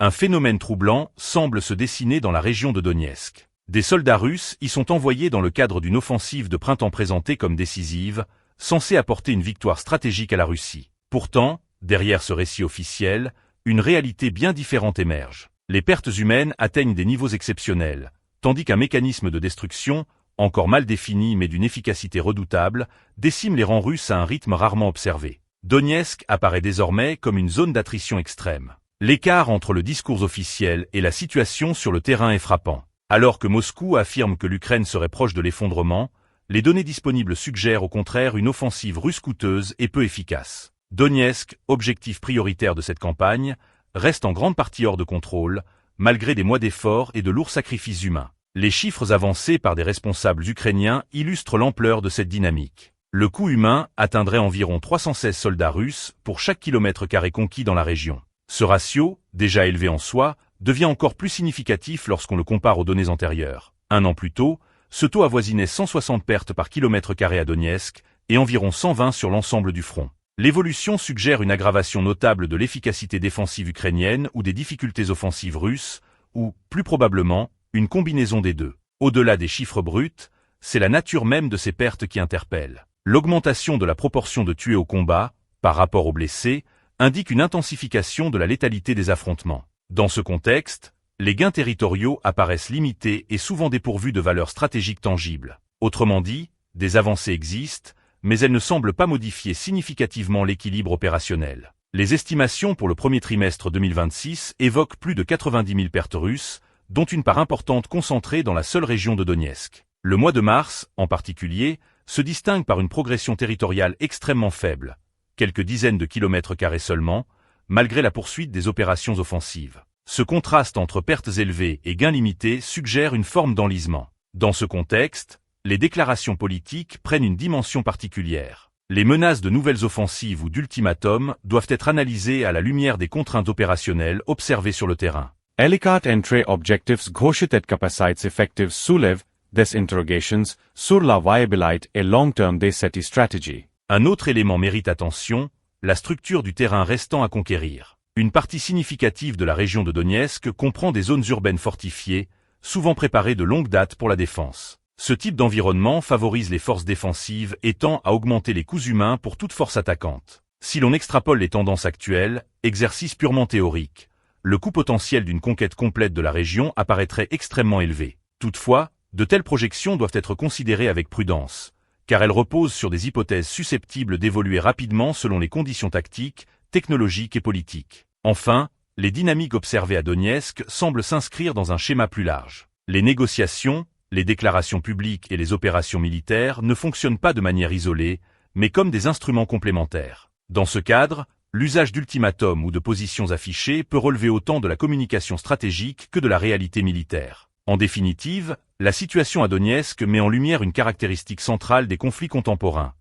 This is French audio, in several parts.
Un phénomène troublant semble se dessiner dans la région de Donetsk. Des soldats russes y sont envoyés dans le cadre d'une offensive de printemps présentée comme décisive, censée apporter une victoire stratégique à la Russie. Pourtant, derrière ce récit officiel, une réalité bien différente émerge. Les pertes humaines atteignent des niveaux exceptionnels, tandis qu'un mécanisme de destruction, encore mal défini mais d'une efficacité redoutable, décime les rangs russes à un rythme rarement observé. Donetsk apparaît désormais comme une zone d'attrition extrême. L'écart entre le discours officiel et la situation sur le terrain est frappant. Alors que Moscou affirme que l'Ukraine serait proche de l'effondrement, les données disponibles suggèrent au contraire une offensive russe coûteuse et peu efficace. Donetsk, objectif prioritaire de cette campagne, reste en grande partie hors de contrôle, malgré des mois d'efforts et de lourds sacrifices humains. Les chiffres avancés par des responsables ukrainiens illustrent l'ampleur de cette dynamique. Le coût humain atteindrait environ 316 soldats russes pour chaque kilomètre carré conquis dans la région. Ce ratio, déjà élevé en soi, devient encore plus significatif lorsqu'on le compare aux données antérieures. Un an plus tôt, ce taux avoisinait 160 pertes par kilomètre carré à Donetsk et environ 120 sur l'ensemble du front. L'évolution suggère une aggravation notable de l'efficacité défensive ukrainienne ou des difficultés offensives russes, ou, plus probablement, une combinaison des deux. Au-delà des chiffres bruts, c'est la nature même de ces pertes qui interpelle. L'augmentation de la proportion de tués au combat, par rapport aux blessés, indique une intensification de la létalité des affrontements. Dans ce contexte, les gains territoriaux apparaissent limités et souvent dépourvus de valeurs stratégiques tangibles. Autrement dit, des avancées existent, mais elles ne semblent pas modifier significativement l'équilibre opérationnel. Les estimations pour le premier trimestre 2026 évoquent plus de 90 000 pertes russes, dont une part importante concentrée dans la seule région de Donetsk. Le mois de mars, en particulier, se distingue par une progression territoriale extrêmement faible, quelques dizaines de kilomètres carrés seulement, malgré la poursuite des opérations offensives. Ce contraste entre pertes élevées et gains limités suggère une forme d'enlisement. Dans ce contexte, les déclarations politiques prennent une dimension particulière. Les menaces de nouvelles offensives ou d'ultimatums doivent être analysées à la lumière des contraintes opérationnelles observées sur le terrain. Ellicat entre objectives घोषित capacités effectives soulèvent des interrogations sur la viabilité et long-terme de cette stratégie. Un autre élément mérite attention, la structure du terrain restant à conquérir. Une partie significative de la région de Donetsk comprend des zones urbaines fortifiées, souvent préparées de longue date pour la défense. Ce type d'environnement favorise les forces défensives et tend à augmenter les coûts humains pour toute force attaquante. Si l'on extrapole les tendances actuelles, exercice purement théorique, le coût potentiel d'une conquête complète de la région apparaîtrait extrêmement élevé. Toutefois, de telles projections doivent être considérées avec prudence, car elles reposent sur des hypothèses susceptibles d'évoluer rapidement selon les conditions tactiques, technologiques et politiques. Enfin, les dynamiques observées à Donetsk semblent s'inscrire dans un schéma plus large. Les négociations, les déclarations publiques et les opérations militaires ne fonctionnent pas de manière isolée, mais comme des instruments complémentaires. Dans ce cadre, l'usage d'ultimatums ou de positions affichées peut relever autant de la communication stratégique que de la réalité militaire. En définitive, la situation à Donetsk met en lumière une caractéristique centrale des conflits contemporains,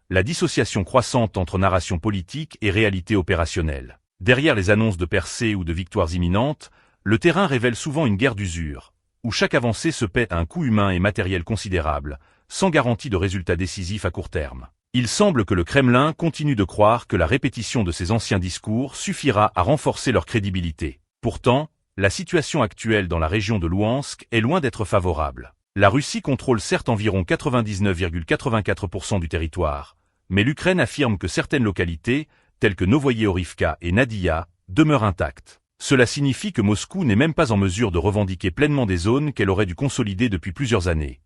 la dissociation croissante entre narration politique et réalité opérationnelle. Derrière les annonces de percées ou de victoires imminentes, le terrain révèle souvent une guerre d'usure, où chaque avancée se paie à un coût humain et matériel considérable, sans garantie de résultats décisifs à court terme. Il semble que le Kremlin continue de croire que la répétition de ses anciens discours suffira à renforcer leur crédibilité. Pourtant, la situation actuelle dans la région de Louhansk est loin d'être favorable. La Russie contrôle certes environ 99,84% du territoire, mais l'Ukraine affirme que certaines localités, telles que Novoye-Orivka et Nadia, demeurent intactes. Cela signifie que Moscou n'est même pas en mesure de revendiquer pleinement des zones qu'elle aurait dû consolider depuis plusieurs années.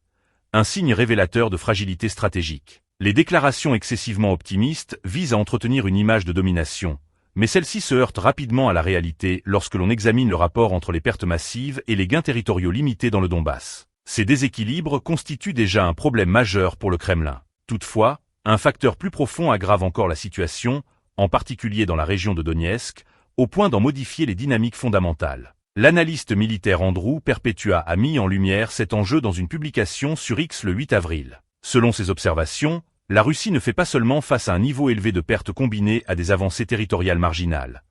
Un signe révélateur de fragilité stratégique. Les déclarations excessivement optimistes visent à entretenir une image de domination, mais celle-ci se heurte rapidement à la réalité lorsque l'on examine le rapport entre les pertes massives et les gains territoriaux limités dans le Donbass. Ces déséquilibres constituent déjà un problème majeur pour le Kremlin. Toutefois, un facteur plus profond aggrave encore la situation, en particulier dans la région de Donetsk, au point d'en modifier les dynamiques fondamentales. L'analyste militaire Andrew Perpetua a mis en lumière cet enjeu dans une publication sur X le 8 avril. Selon ses observations, la Russie ne fait pas seulement face à un niveau élevé de pertes combinées à des avancées territoriales marginales.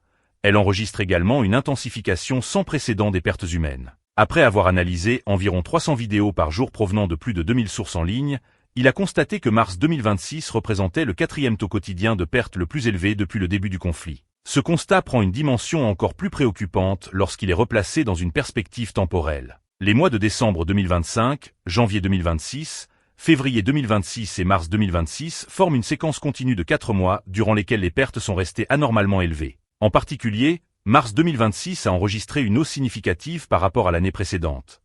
Elle enregistre également une intensification sans précédent des pertes humaines. Après avoir analysé environ 300 vidéos par jour provenant de plus de 2000 sources en ligne, il a constaté que mars 2026 représentait le 4e taux quotidien de pertes le plus élevé depuis le début du conflit. Ce constat prend une dimension encore plus préoccupante lorsqu'il est replacé dans une perspective temporelle. Les mois de décembre 2025, janvier 2026, février 2026 et mars 2026 forment une séquence continue de 4 mois durant lesquels les pertes sont restées anormalement élevées. En particulier, mars 2026 a enregistré une hausse significative par rapport à l'année précédente.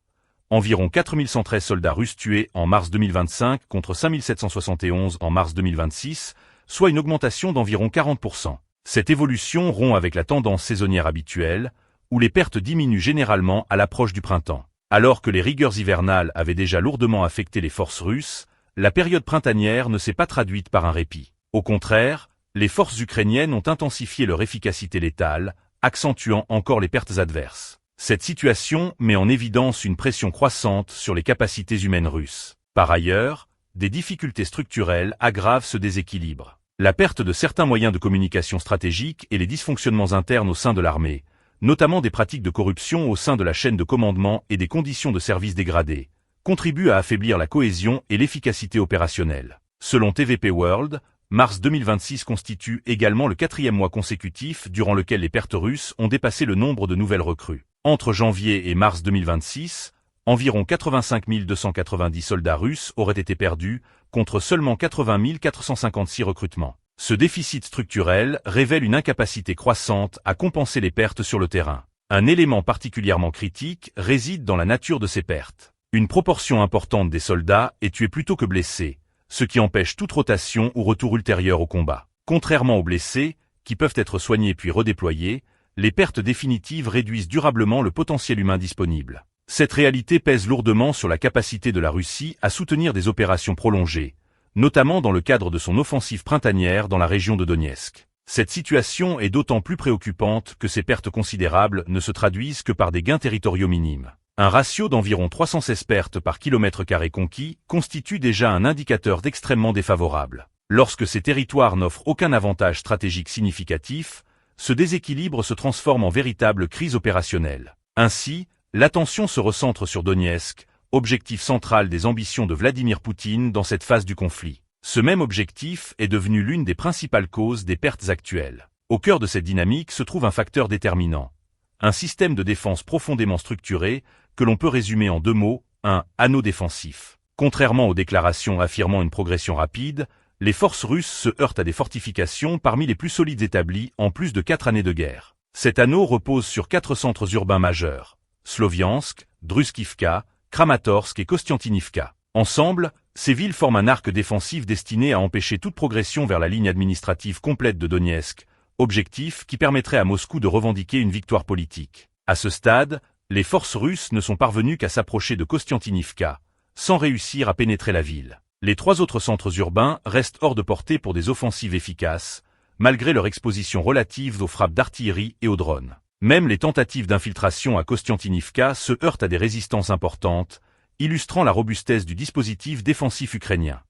Environ 4113 soldats russes tués en mars 2025 contre 5771 en mars 2026, soit une augmentation d'environ 40%. Cette évolution rompt avec la tendance saisonnière habituelle, où les pertes diminuent généralement à l'approche du printemps. Alors que les rigueurs hivernales avaient déjà lourdement affecté les forces russes, la période printanière ne s'est pas traduite par un répit. Au contraire, les forces ukrainiennes ont intensifié leur efficacité létale, accentuant encore les pertes adverses. Cette situation met en évidence une pression croissante sur les capacités humaines russes. Par ailleurs, des difficultés structurelles aggravent ce déséquilibre. La perte de certains moyens de communication stratégiques et les dysfonctionnements internes au sein de l'armée, notamment des pratiques de corruption au sein de la chaîne de commandement et des conditions de service dégradées, contribuent à affaiblir la cohésion et l'efficacité opérationnelle. Selon TVP World, mars 2026 constitue également le 4e mois consécutif durant lequel les pertes russes ont dépassé le nombre de nouvelles recrues. Entre janvier et mars 2026, environ 85 290 soldats russes auraient été perdus, contre seulement 80 456 recrutements. Ce déficit structurel révèle une incapacité croissante à compenser les pertes sur le terrain. Un élément particulièrement critique réside dans la nature de ces pertes. Une proportion importante des soldats est tuée plutôt que blessée, ce qui empêche toute rotation ou retour ultérieur au combat. Contrairement aux blessés, qui peuvent être soignés puis redéployés, les pertes définitives réduisent durablement le potentiel humain disponible. Cette réalité pèse lourdement sur la capacité de la Russie à soutenir des opérations prolongées, notamment dans le cadre de son offensive printanière dans la région de Donetsk. Cette situation est d'autant plus préoccupante que ces pertes considérables ne se traduisent que par des gains territoriaux minimes. Un ratio d'environ 316 pertes par kilomètre carré conquis constitue déjà un indicateur d'extrêmement défavorable. Lorsque ces territoires n'offrent aucun avantage stratégique significatif, ce déséquilibre se transforme en véritable crise opérationnelle. Ainsi, l'attention se recentre sur Donetsk, objectif central des ambitions de Vladimir Poutine dans cette phase du conflit. Ce même objectif est devenu l'une des principales causes des pertes actuelles. Au cœur de cette dynamique se trouve un facteur déterminant. Un système de défense profondément structuré, que l'on peut résumer en 2 mots, un anneau défensif. Contrairement aux déclarations affirmant une progression rapide, les forces russes se heurtent à des fortifications parmi les plus solides établies en plus de 4 années de guerre. Cet anneau repose sur 4 centres urbains majeurs: Sloviansk, Druskivka, Kramatorsk et Kostiantynivka. Ensemble, ces villes forment un arc défensif destiné à empêcher toute progression vers la ligne administrative complète de Donetsk, objectif qui permettrait à Moscou de revendiquer une victoire politique. À ce stade, les forces russes ne sont parvenues qu'à s'approcher de Kostiantynivka, sans réussir à pénétrer la ville. Les 3 autres centres urbains restent hors de portée pour des offensives efficaces, malgré leur exposition relative aux frappes d'artillerie et aux drones. Même les tentatives d'infiltration à Kostiantynivka se heurtent à des résistances importantes, illustrant la robustesse du dispositif défensif ukrainien.